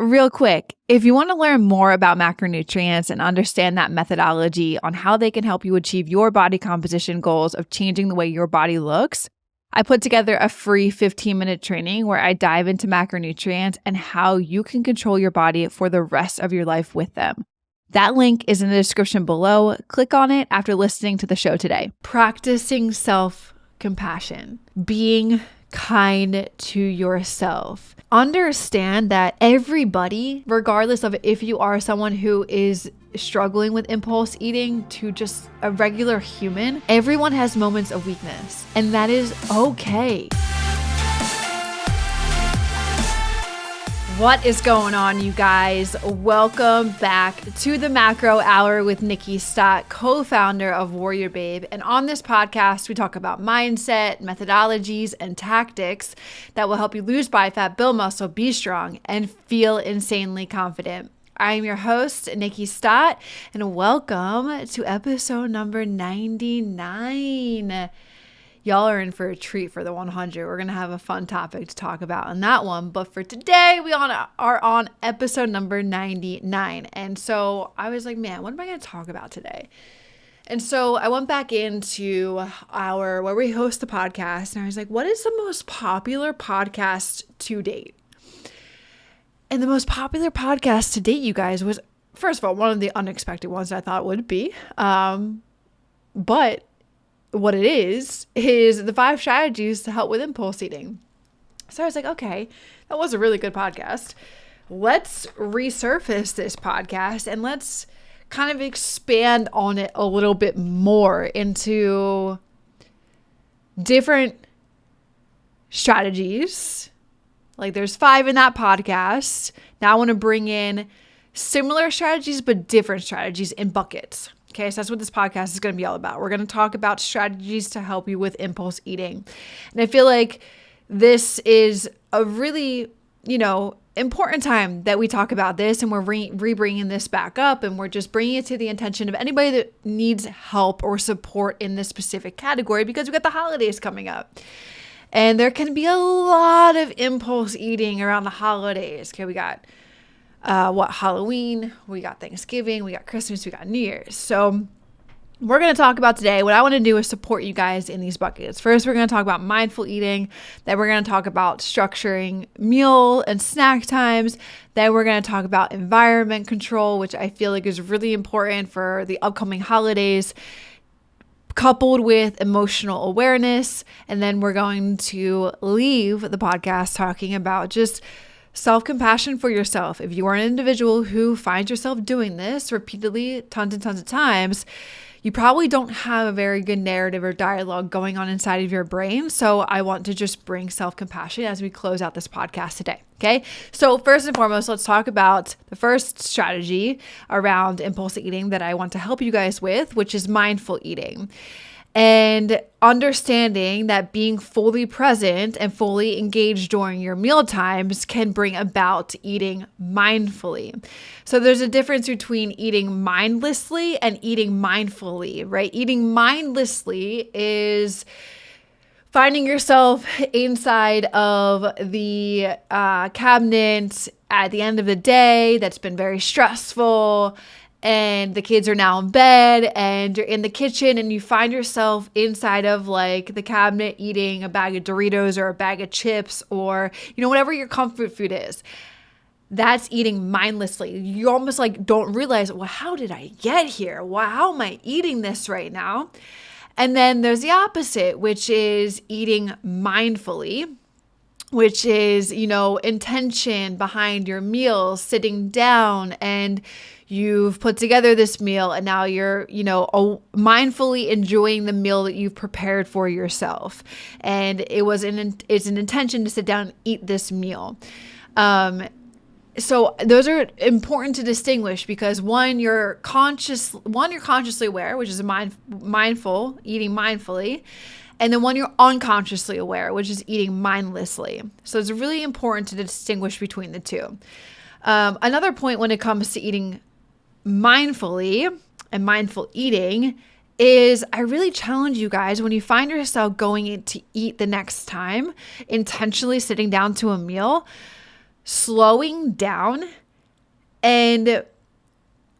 Real quick, if you want to learn more about macronutrients and understand that methodology on how they can help you achieve your body composition goals of changing the way your body looks, I put together a free 15-minute training where I dive into macronutrients and how you can control your body for the rest of your life with them. That link is in the description below. Click on it after listening to the show today. Practicing self-compassion, being kind to yourself. Understand that everybody, regardless of if you are someone who is struggling with impulse eating to just a regular human, everyone has moments of weakness, and that is okay. What is going on, you guys? Welcome back to the Macro Hour with Nikki Stott, co-founder of WarriorBabe. And on this podcast, we talk about mindset, methodologies, and tactics that will help you lose body fat, build muscle, be strong, and feel insanely confident. I am your host, Nikki Stott, and welcome to episode number 99. Y'all are in for a treat for the 100. We're going to have a fun topic to talk about on that one. But for today, we are on episode number 99. And so I was like, man, what am I going to talk about today? And so I went back into where we host the podcast, and I was like, what is the most popular podcast to date? And the most popular podcast to date, you guys, was, first of all, one of the unexpected ones I thought would be. But what it is the 5 strategies to help with impulse eating. So I was like, okay, that was a really good podcast. Let's resurface this podcast and let's kind of expand on it a little bit more into different strategies. Like there's 5 in that podcast. Now I want to bring in similar strategies, but different strategies in buckets. Okay, so that's what this podcast is going to be all about. We're going to talk about strategies to help you with impulse eating. And I feel like this is a really, important time that we talk about this, and we're re-bringing this back up, and we're just bringing it to the attention of anybody that needs help or support in this specific category, because we've got the holidays coming up. And there can be a lot of impulse eating around the holidays. Okay, we got Halloween, we got Thanksgiving, we got Christmas, we got New Year's. So we're going to talk about today, what I want to do is support you guys in these buckets. First, we're going to talk about mindful eating. Then we're going to talk about structuring meal and snack times. Then we're going to talk about environment control, which I feel like is really important for the upcoming holidays, coupled with emotional awareness. And then we're going to leave the podcast talking about just self-compassion for yourself. If you are an individual who finds yourself doing this repeatedly, tons and tons of times, you probably don't have a very good narrative or dialogue going on inside of your brain. So I want to just bring self-compassion as we close out this podcast today. Okay. So first and foremost, let's talk about the first strategy around impulse eating that I want to help you guys with, which is mindful eating. And understanding that being fully present and fully engaged during your meal times can bring about eating mindfully. So there's a difference between eating mindlessly and eating mindfully, right? Eating mindlessly is finding yourself inside of the cabinet at the end of the day that's been very stressful, and the kids are now in bed, and you're in the kitchen and you find yourself inside of like the cabinet eating a bag of Doritos or a bag of chips or, whatever your comfort food is. That's eating mindlessly. You almost like don't realize, well, how did I get here? Wow, how am I eating this right now? And then there's the opposite, which is eating mindfully, which is, intention behind your meals, sitting down and you've put together this meal and now you're, mindfully enjoying the meal that you've prepared for yourself. And it's an intention to sit down and eat this meal. So those are important to distinguish because one, you're consciously aware, which is mindful, eating mindfully. And then one, you're unconsciously aware, which is eating mindlessly. So it's really important to distinguish between the two. Another point when it comes to eating mindfully and mindful eating is I really challenge you guys when you find yourself going in to eat the next time, intentionally sitting down to a meal, slowing down and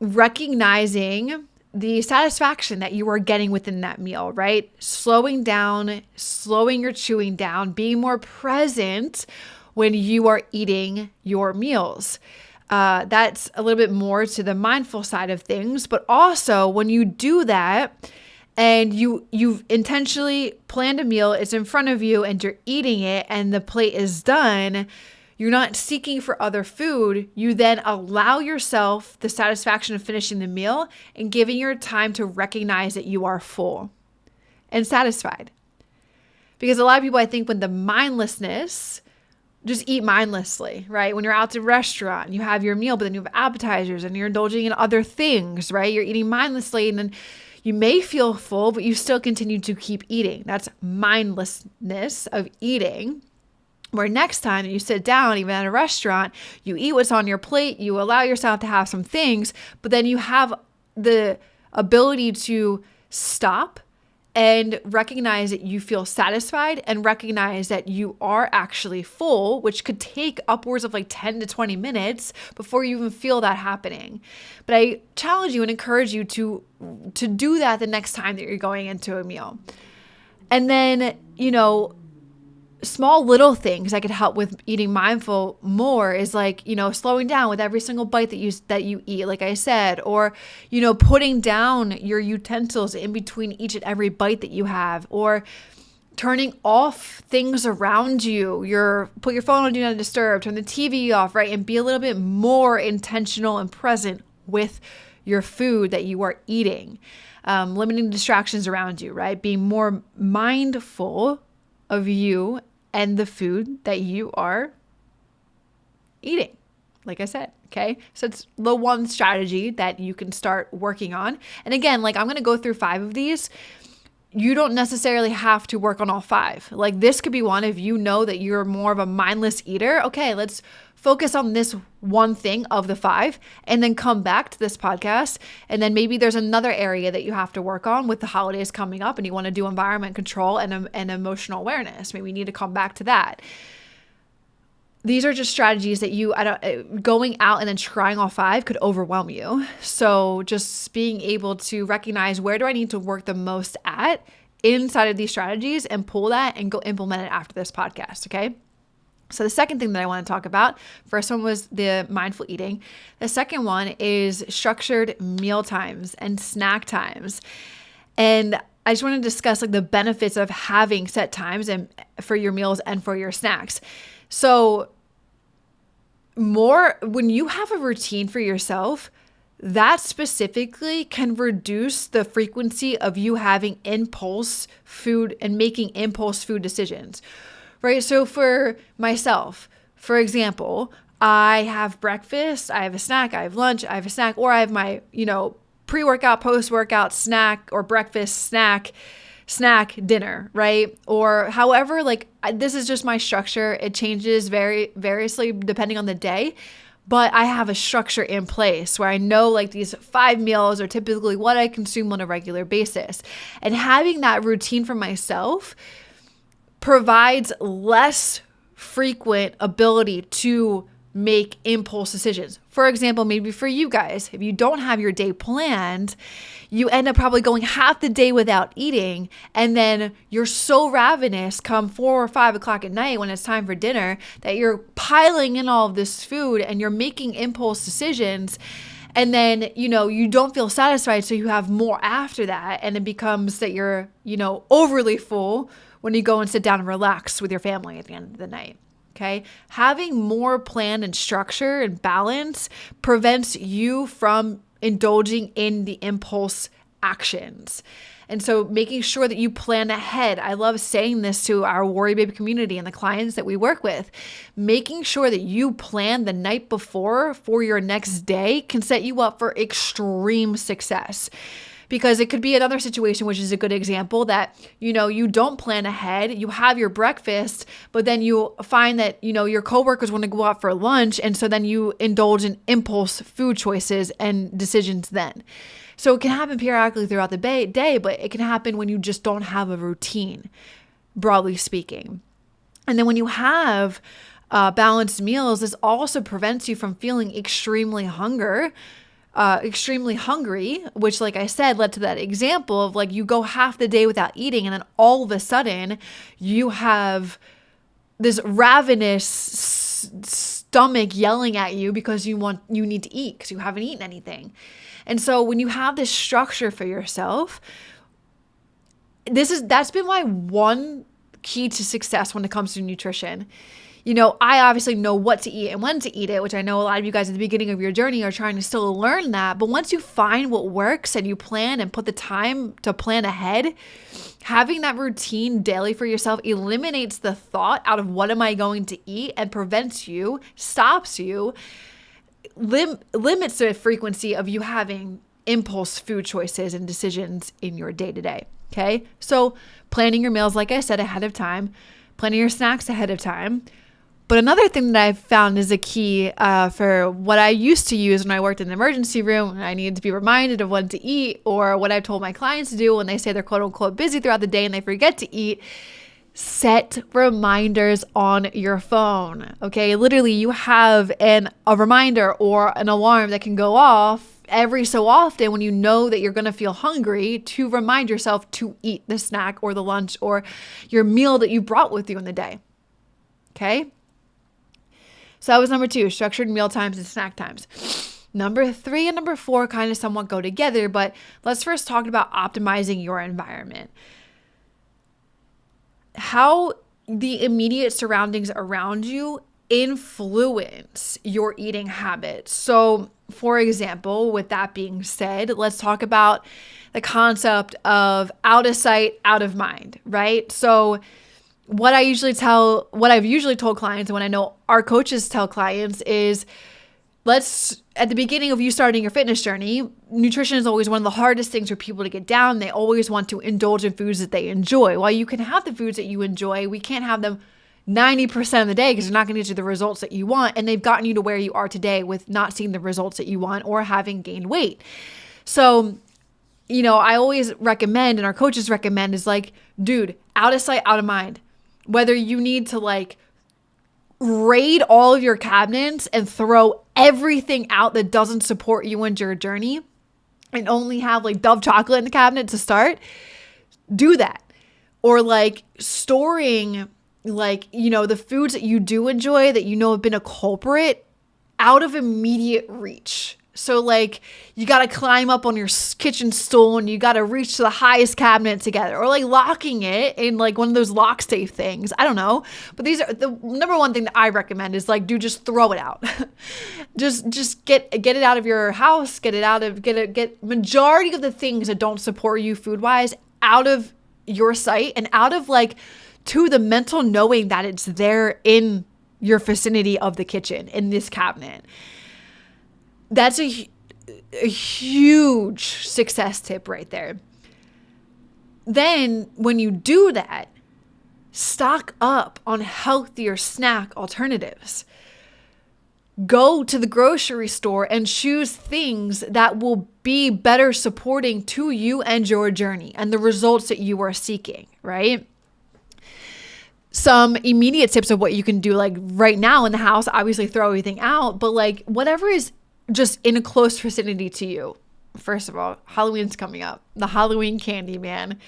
recognizing the satisfaction that you are getting within that meal, right? Slowing down, slowing your chewing down, being more present when you are eating your meals. That's a little bit more to the mindful side of things, but also when you do that and you've intentionally planned a meal, it's in front of you and you're eating it and the plate is done, you're not seeking for other food. You then allow yourself the satisfaction of finishing the meal and giving your time to recognize that you are full and satisfied. Because a lot of people, I think, when the mindlessness, just eat mindlessly, right? When you're out to a restaurant, you have your meal, but then you have appetizers and you're indulging in other things, right? You're eating mindlessly and then you may feel full, but you still continue to keep eating. That's mindlessness of eating. Where next time you sit down, even at a restaurant, you eat what's on your plate, you allow yourself to have some things, but then you have the ability to stop and recognize that you feel satisfied and recognize that you are actually full, which could take upwards of like 10 to 20 minutes before you even feel that happening. But I challenge you and encourage you to do that the next time that you're going into a meal. And then, small little things that could help with eating mindful more is like, slowing down with every single bite that you eat, like I said, or, putting down your utensils in between each and every bite that you have, or turning off things around you. Put your phone on Do Not Disturb, turn the TV off, right? And be a little bit more intentional and present with your food that you are eating. Limiting distractions around you, right? Being more mindful of you and the food that you are eating, like I said, okay? So it's the one strategy that you can start working on. And again, I'm going to go through 5 of these. You don't necessarily have to work on all 5. This could be one if you know that you're more of a mindless eater. Okay, let's focus on this one thing of the 5 and then come back to this podcast. And then maybe there's another area that you have to work on with the holidays coming up and you want to do environment control and emotional awareness. Maybe you need to come back to that. These are just strategies that going out and then trying all 5 could overwhelm you. So just being able to recognize where do I need to work the most at inside of these strategies and pull that and go implement it after this podcast, okay? So the second thing that I want to talk about, first one was the mindful eating. The second one is structured meal times and snack times. And I just want to discuss the benefits of having set times and for your meals and for your snacks. So when you have a routine for yourself, that specifically can reduce the frequency of you having impulse food and making impulse food decisions. Right? So for myself, for example, I have breakfast, I have a snack, I have lunch, I have a snack, or I have my, pre-workout, post-workout snack or breakfast snack, dinner, right? Or however, this is just my structure. It changes variously depending on the day, but I have a structure in place where I know these 5 meals are typically what I consume on a regular basis. And having that routine for myself provides less frequent ability to make impulse decisions. For example, maybe for you guys, if you don't have your day planned, you end up probably going half the day without eating, and then you're so ravenous come 4 or 5 o'clock at night when it's time for dinner that you're piling in all of this food and you're making impulse decisions. And then, you don't feel satisfied, so you have more after that, and it becomes that you're, overly full when you go and sit down and relax with your family at the end of the night, okay? Having more plan and structure and balance prevents you from indulging in the impulse actions. And so making sure that you plan ahead. I love saying this to our WarriorBabe community and the clients that we work with. Making sure that you plan the night before for your next day can set you up for extreme success. Because it could be another situation, which is a good example, that, you don't plan ahead, you have your breakfast, but then you find that, your coworkers want to go out for lunch. And so then you indulge in impulse food choices and decisions then. So it can happen periodically throughout the day, but it can happen when you just don't have a routine, broadly speaking. And then when you have balanced meals, this also prevents you from feeling extremely hungry, which, like I said, led to that example of like you go half the day without eating, and then all of a sudden you have this ravenous stomach yelling at you because you need to eat because you haven't eaten anything. And so when you have this structure for yourself, that's been my one key to success when it comes to nutrition. I obviously know what to eat and when to eat it, which I know a lot of you guys at the beginning of your journey are trying to still learn that. But once you find what works and you plan and put the time to plan ahead, having that routine daily for yourself eliminates the thought out of what am I going to eat and stops you, limits the frequency of you having impulse food choices and decisions in your day-to-day. Okay. So planning your meals, like I said, ahead of time, planning your snacks ahead of time. But another thing that I've found is a key for what I used to use when I worked in the emergency room and I needed to be reminded of when to eat, or what I've told my clients to do when they say they're quote unquote busy throughout the day and they forget to eat. Set reminders on your phone. Okay. Literally, you have a reminder or an alarm that can go off every so often when you know that you're going to feel hungry, to remind yourself to eat the snack or the lunch or your meal that you brought with you in the day. Okay. So that was number 2, structured meal times and snack times. Number 3 and number 4 kind of somewhat go together, but let's first talk about optimizing your environment. How the immediate surroundings around you influence your eating habits. So, for example, with that being said, let's talk about the concept of out of sight, out of mind, right? So what I've usually told clients, and when I know our coaches tell clients, is at the beginning of you starting your fitness journey, nutrition is always one of the hardest things for people to get down. They always want to indulge in foods that they enjoy. While you can have the foods that you enjoy, we can't have them 90% of the day because they're not going to get you the results that you want. And they've gotten you to where you are today with not seeing the results that you want or having gained weight. So, I always recommend, and our coaches recommend, is like, dude, out of sight, out of mind. Whether you need to like raid all of your cabinets and throw everything out that doesn't support you and your journey and only have like Dove chocolate in the cabinet to start, do that. Or like storing like, the foods that you do enjoy that have been a culprit out of immediate reach. So like you got to climb up on your kitchen stool and you got to reach to the highest cabinet together, or like locking it in like one of those lock safe things. I don't know. But these are the number one thing that I recommend is like, dude, just throw it out. just get it out of your house, get majority of the things that don't support you food wise out of your sight and out of like to the mental knowing that it's there in your vicinity of the kitchen in this cabinet. That's a huge success tip right there. Then when you do that, stock up on healthier snack alternatives. Go to the grocery store and choose things that will be better supporting to you and your journey and the results that you are seeking, right? Some immediate tips of what you can do like right now in the house, obviously throw everything out, but like whatever is just in a close vicinity to you. First of all, Halloween's coming up. The Halloween candy, man.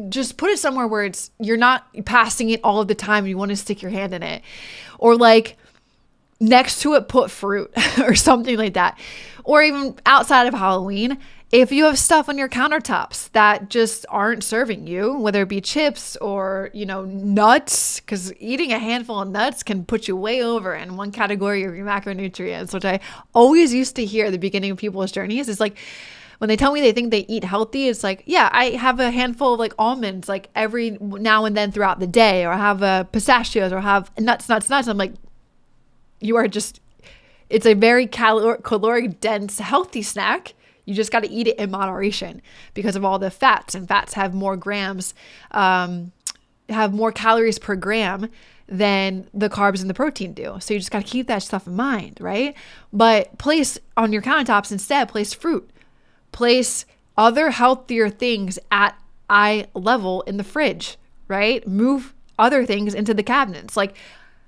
Just put it somewhere where you're not passing it all of the time. You want to stick your hand in it. Or like next to it, put fruit or something like that. Or even outside of Halloween, if you have stuff on your countertops that just aren't serving you, whether it be chips or, nuts, because eating a handful of nuts can put you way over in one category of your macronutrients, which I always used to hear at the beginning of people's journeys. It's like, when they tell me they think they eat healthy, it's like, yeah, I have a handful of like almonds, like every now and then throughout the day, or I have pistachios, or have nuts. I'm like, it's a very caloric dense, healthy snack. You just got to eat it in moderation because of all the fats, and fats have more grams, have more calories per gram than the carbs and the protein do. So you just got to keep that stuff in mind, right? But place on your countertops instead, place fruit, place other healthier things at eye level in the fridge, right? Move other things into the cabinets. Like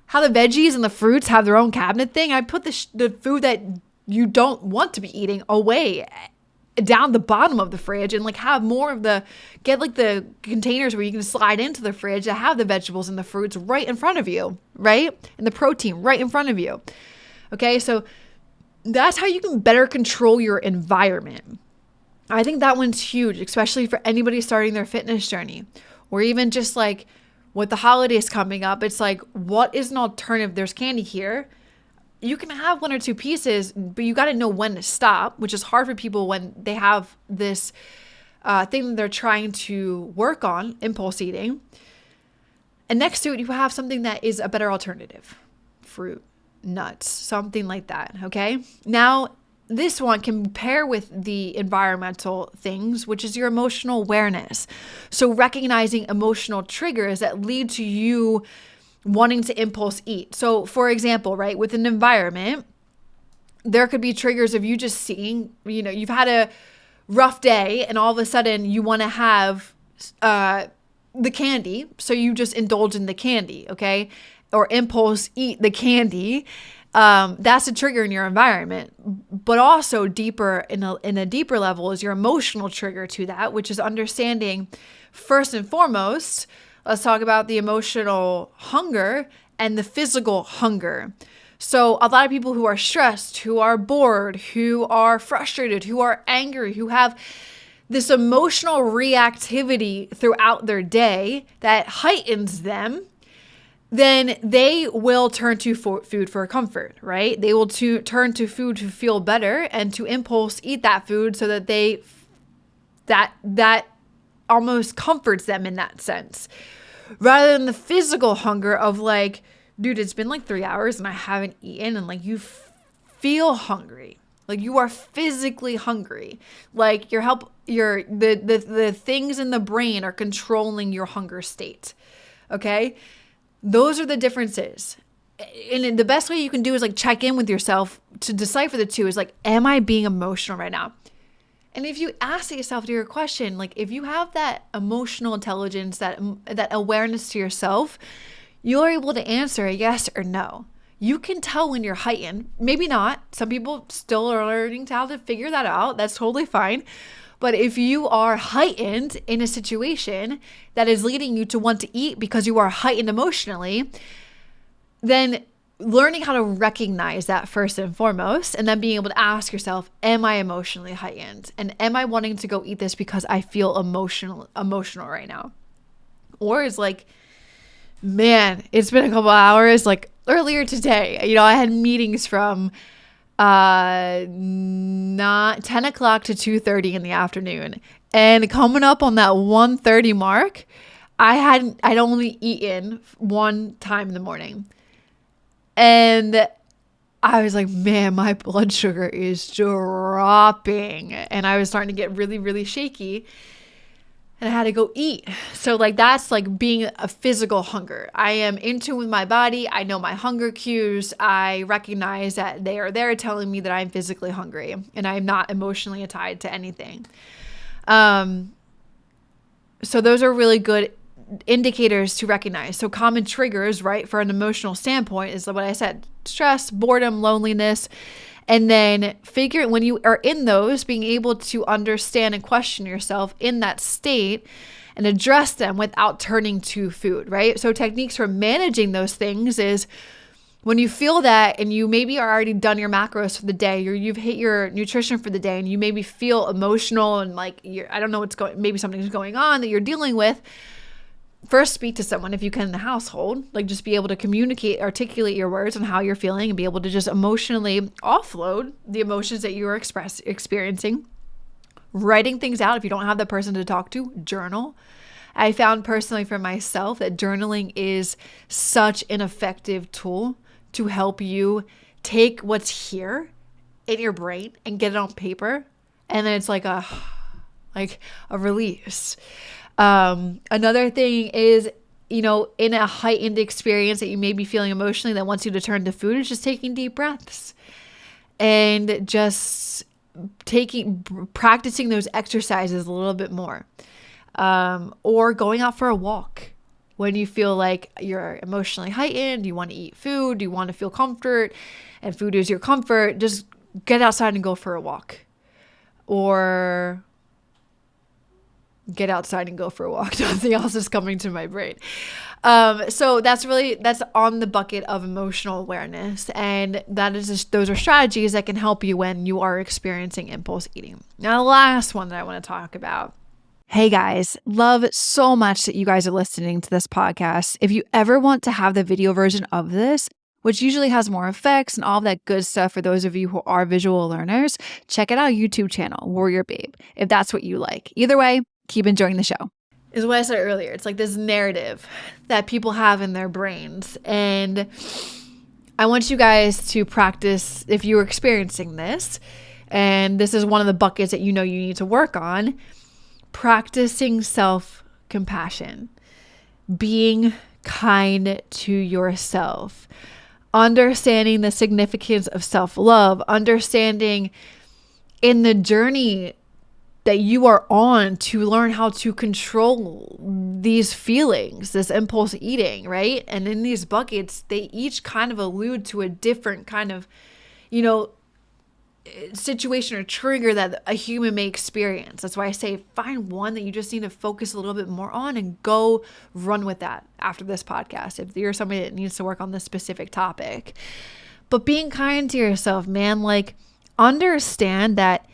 how the veggies and the fruits have their own cabinet thing. I put the food that you don't want to be eating away down the bottom of the fridge, and like have more of get like the containers where you can slide into the fridge that have the vegetables and the fruits right in front of you, right? And the protein right in front of you. Okay, so that's how you can better control your environment. I think that one's huge, especially for anybody starting their fitness journey, or even just like with the holidays coming up. It's like, what is an alternative? There's candy here. You can have 1 or 2 pieces, but you got to know when to stop, which is hard for people when they have this thing that they're trying to work on, impulse eating. And next to it, you have something that is a better alternative. Fruit, nuts, something like that, okay? Now, this one can pair with the environmental things, which is your emotional awareness. So recognizing emotional triggers that lead to you wanting to impulse eat. So for example, right, with an environment, there could be triggers of you just seeing, you've had a rough day and all of a sudden you want to have the candy. So you just indulge in the candy, okay? Or impulse eat the candy. That's a trigger in your environment. But also deeper in a deeper level is your emotional trigger to that, which is understanding first and foremost. Let's talk about the emotional hunger and the physical hunger. So a lot of people who are stressed, who are bored, who are frustrated, who are angry, who have this emotional reactivity throughout their day that heightens them, then they will turn to food for comfort, right? They will turn to food to feel better and to impulse eat that food so that that almost comforts them in that sense. Rather than the physical hunger of like, dude, it's been like 3 hours and I haven't eaten, and like you feel hungry. Like you are physically hungry. Like the things in the brain are controlling your hunger state. Okay? Those are the differences. And the best way you can do is like check in with yourself to decipher the two is like, am I being emotional right now? And if you ask yourself to your question, like if you have that emotional intelligence, that awareness to yourself, you're able to answer a yes or no. You can tell when you're heightened. Maybe not. Some people still are learning how to figure that out. That's totally fine. But if you are heightened in a situation that is leading you to want to eat because you are heightened emotionally, then learning how to recognize that first and foremost, and then being able to ask yourself, am I emotionally heightened? And am I wanting to go eat this because I feel emotional right now? Or it's like, man, it's been a couple hours. Like earlier today, I had meetings from 10 o'clock to 2:30 in the afternoon. And coming up on that 1:30 mark, I'd only eaten one time in the morning. And I was like, man, my blood sugar is dropping. And I was starting to get really, really shaky. And I had to go eat. So like that's like being a physical hunger. I am in tune with my body. I know my hunger cues. I recognize that they are there telling me that I'm physically hungry and I'm not emotionally tied to anything. So those are really good indicators to recognize. So common triggers, right, for an emotional standpoint is what I said: stress, boredom, loneliness. And then when you are in those, being able to understand and question yourself in that state and address them without turning to food, right? So techniques for managing those things is when you feel that and you maybe are already done your macros for the day, or you've hit your nutrition for the day, and you maybe feel emotional and like I don't know maybe something's going on that you're dealing with. First, speak to someone if you can in the household, like just be able to articulate your words on how you're feeling and be able to just emotionally offload the emotions that you are experiencing. Writing things out. If you don't have that person to talk to, journal. I found personally for myself that journaling is such an effective tool to help you take what's here in your brain and get it on paper. And then it's like a release. Another thing is, in a heightened experience that you may be feeling emotionally that wants you to turn to food, is just taking deep breaths and just practicing those exercises a little bit more, or going out for a walk. When you feel like you're emotionally heightened, you want to eat food, you want to feel comfort, and food is your comfort, just get outside and go for a walk. Or get outside and go for a walk. Nothing else is coming to my brain. So that's on the bucket of emotional awareness. And those are strategies that can help you when you are experiencing impulse eating. Now, the last one that I want to talk about. Hey guys, love so much that you guys are listening to this podcast. If you ever want to have the video version of this, which usually has more effects and all that good stuff for those of you who are visual learners, check out our YouTube channel, WarriorBabe, if that's what you like. Either way, keep enjoying the show. Is what I said earlier. It's like this narrative that people have in their brains. And I want you guys to practice, if you're experiencing this, and this is one of the buckets that you know you need to work on, practicing self-compassion, being kind to yourself, understanding the significance of self-love, understanding in the journey that you are on to learn how to control these feelings, this impulse eating, right? And in these buckets, they each kind of allude to a different kind of, situation or trigger that a human may experience. That's why I say find one that you just need to focus a little bit more on and go run with that after this podcast if you're somebody that needs to work on this specific topic. But being kind to yourself, man, like understand that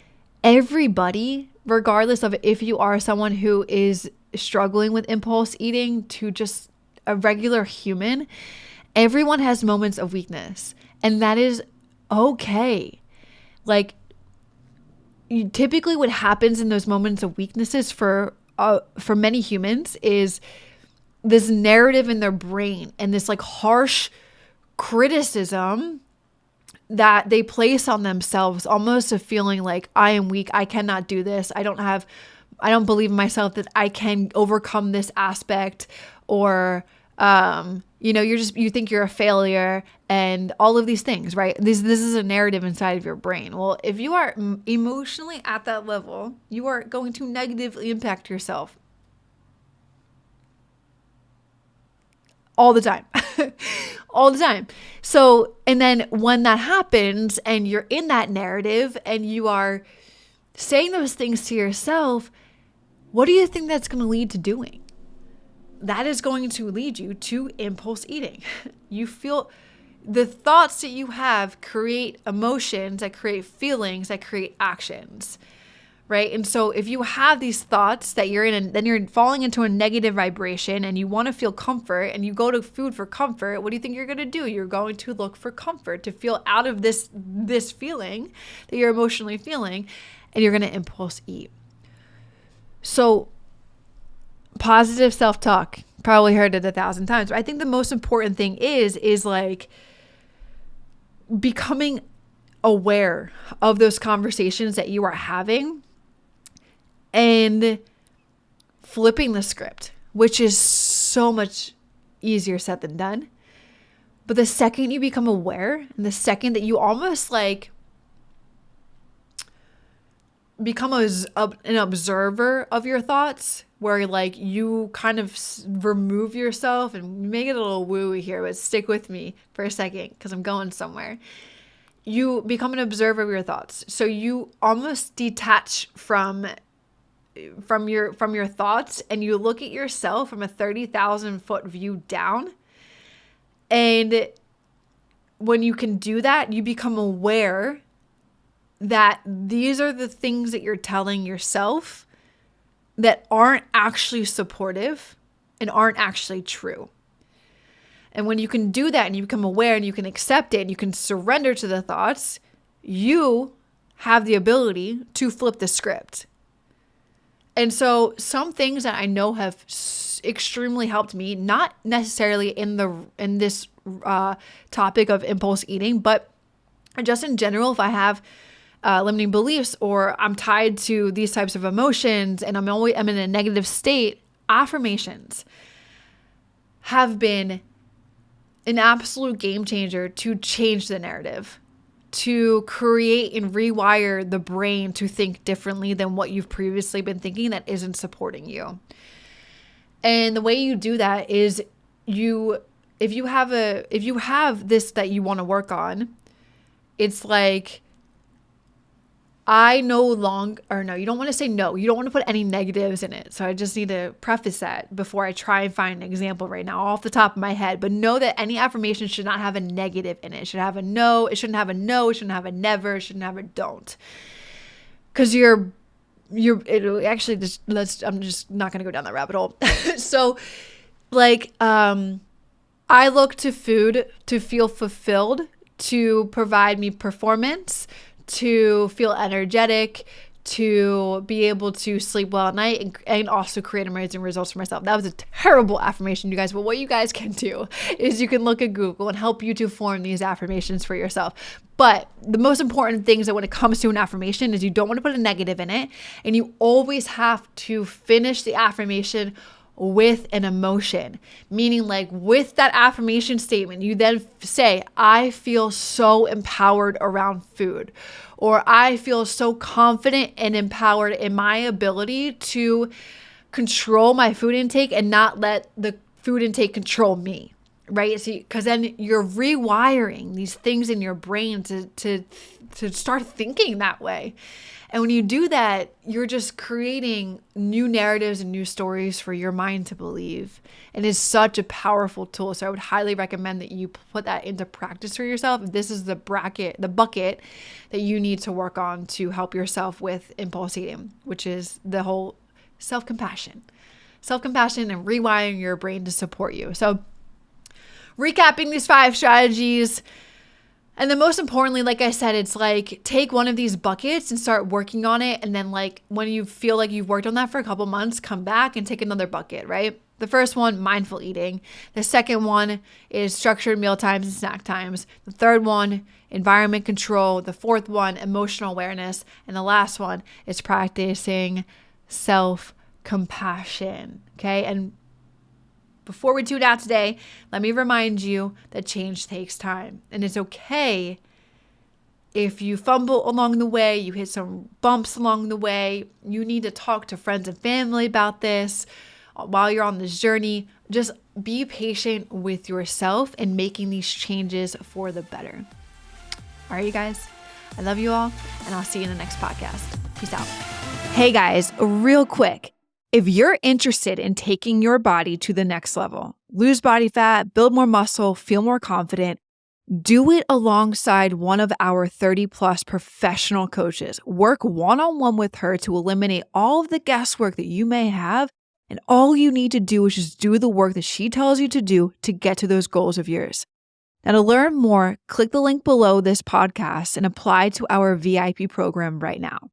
everybody, regardless of if you are someone who is struggling with impulse eating to just a regular human, everyone has moments of weakness, and that is okay. Like, typically what happens in those moments of weaknesses for many humans is this narrative in their brain and this like harsh criticism that they place on themselves, almost a feeling like I am weak, I cannot do this, I don't believe in myself that I can overcome this aspect, or you think you're a failure and all of these things, right? This is a narrative inside of your brain. Well, if you are emotionally at that level, you are going to negatively impact yourself all the time, all the time. So, and then when that happens and you're in that narrative and you are saying those things to yourself, what do you think that's going to lead to doing? That is going to lead you to impulse eating. You feel the thoughts that you have create emotions, that create feelings, that create actions, right? And so if you have these thoughts that you're in, then you're falling into a negative vibration and you want to feel comfort and you go to food for comfort, what do you think you're going to do? You're going to look for comfort to feel out of this feeling that you're emotionally feeling, and you're going to impulse eat. So positive self-talk, probably heard it 1,000 times, but I think the most important thing is like becoming aware of those conversations that you are having and flipping the script, which is so much easier said than done. But the second you become aware, and the second that you almost like become an observer of your thoughts, where like you kind of remove yourself, and make it a little woo-y here, but stick with me for a second because I'm going somewhere. You become an observer of your thoughts. So you almost detach from your thoughts, and you look at yourself from a 30,000 foot view down. And when you can do that, you become aware that these are the things that you're telling yourself that aren't actually supportive and aren't actually true. And when you can do that and you become aware and you can accept it and you can surrender to the thoughts, you have the ability to flip the script. And so some things that I know have extremely helped me, not necessarily in this topic of impulse eating, but just in general, if I have limiting beliefs or I'm tied to these types of emotions and I'm in a negative state, affirmations have been an absolute game changer to change the narrative, to create and rewire the brain to think differently than what you've previously been thinking that isn't supporting you. And the way you do that is if you have this that you want to work on, it's like, you don't want to say no. You don't want to put any negatives in it. So I just need to preface that before I try and find an example right now off the top of my head. But know that any affirmation should not have a negative in it. It should have a no. It shouldn't have a no. It shouldn't have a never. It shouldn't have a don't. Because I'm just not going to go down that rabbit hole. So I look to food to feel fulfilled, to provide me performance, to feel energetic, to be able to sleep well at night, and also create amazing results for myself. That was a terrible affirmation, you guys. But what you guys can do is you can look at Google and help you to form these affirmations for yourself. But the most important thing is that when it comes to an affirmation is you don't want to put a negative in it, and you always have to finish the affirmation with an emotion, meaning like with that affirmation statement, you then say, I feel so empowered around food, or I feel so confident and empowered in my ability to control my food intake and not let the food intake control me, right? So, because then you're rewiring these things in your brain to start thinking that way. And when you do that, you're just creating new narratives and new stories for your mind to believe. And it's such a powerful tool. So I would highly recommend that you put that into practice for yourself. This is the bucket that you need to work on to help yourself with impulse eating, which is the whole self-compassion and rewiring your brain to support you. So recapping these 5 strategies. And then most importantly, like I said, it's like take one of these buckets and start working on it. And then like when you feel like you've worked on that for a couple months, come back and take another bucket, right? The first one, mindful eating. The second one is structured meal times and snack times. The third one, environment control. The fourth one, emotional awareness. And the last one is practicing self-compassion, okay? And before we tune out today, let me remind you that change takes time. And it's okay if you fumble along the way, you hit some bumps along the way. You need to talk to friends and family about this while you're on this journey. Just be patient with yourself and making these changes for the better. All right, you guys, I love you all, and I'll see you in the next podcast. Peace out. Hey guys, real quick. If you're interested in taking your body to the next level, lose body fat, build more muscle, feel more confident, do it alongside one of our 30+ professional coaches. Work one-on-one with her to eliminate all of the guesswork that you may have, and all you need to do is just do the work that she tells you to do to get to those goals of yours. Now, to learn more, click the link below this podcast and apply to our VIP program right now.